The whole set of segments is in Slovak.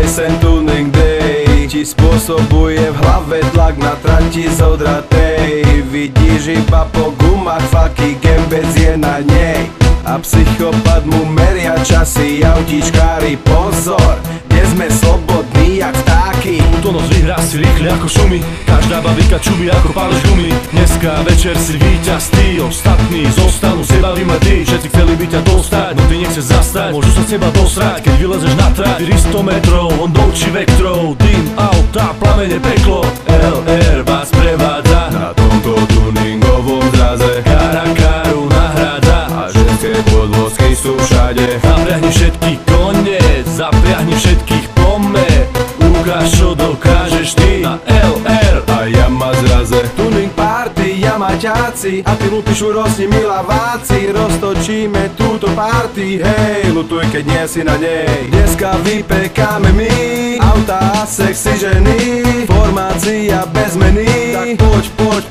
Pieseň Tuning Day ti spôsobuje v hlave tlak na trati zodratej. Vidíš iba po gumách faky, gembec je na nej. A psychopat mu meria časy, autíčkári pozor, kde sme slobodní jak vtáky. Túto noc vyhrá si rýchle ako šumy, každá babika čumí ako pálež gumy. Dneska večer si víťaz ty, ostatní zostanú seba vymletí. Všetci chceli by ťa dostať, no ty nechce zastať, môžu sa z teba dosrať, keď vylezeš na trať. 400 metrov, on do očí vektrov, dym, auta, plamene, peklo. LR vás prevádza na tomto tuningovom zraze, Karakaru nahrádza a ženské podvozky sú všade. Zapriahni všetky kone, zapriahni všetkých po mne. Ukáž, čo dokážeš ty na LR a Yama zraze. Tuning party, Yamaťáci, a ty lupiš urosni milaváci. Roztočíme túto party, hej, lutuj keď nie si na nej. Dneska vypekáme my auta a sexy ženy, formácia bez meny. Tak poď,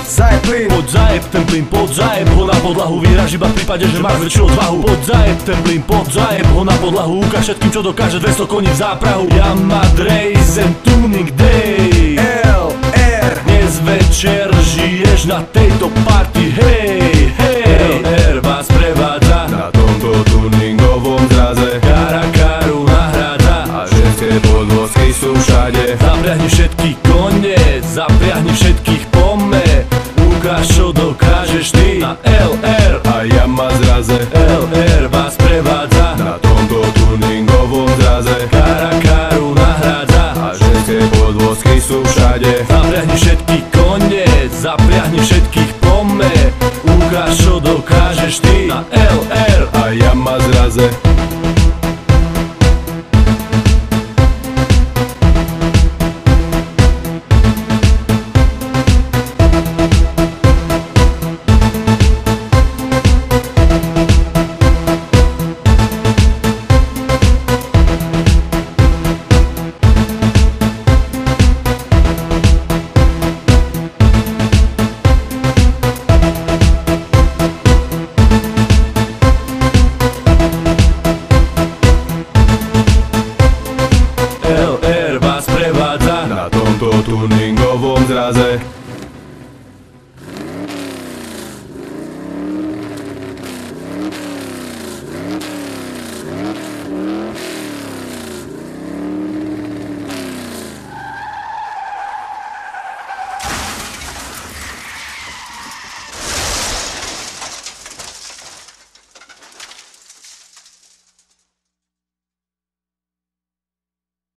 zajeb plyn. Poď zajeb ten plyn, poď zajeb ho na podlahu. Vyhráš iba v prípade, že máš väčšiu odvahu. Poď zajeb ten plyn, poď zajeb ho na podlahu. Ukáž všetkým, čo dokáže 200 koní v záprahu. Yama Drazen Tuning Day LR, dnes večer žiješ na tejto party, hej, hej. LR vás prevádza na tomto tuningovom zraze, Karakaru nahrádza a ženské podvozky sú všade. Zapriahni všetky kone, zapriahni všetkých po mne. Ukáž, čo dokážeš ty na LR a Yama zraze. LR vás prevádza Na tomto tuningovom zraze, Karakaru nahrádza a ženské podvozky sú všade. Zapriahni všetky kone, zapriahni všetky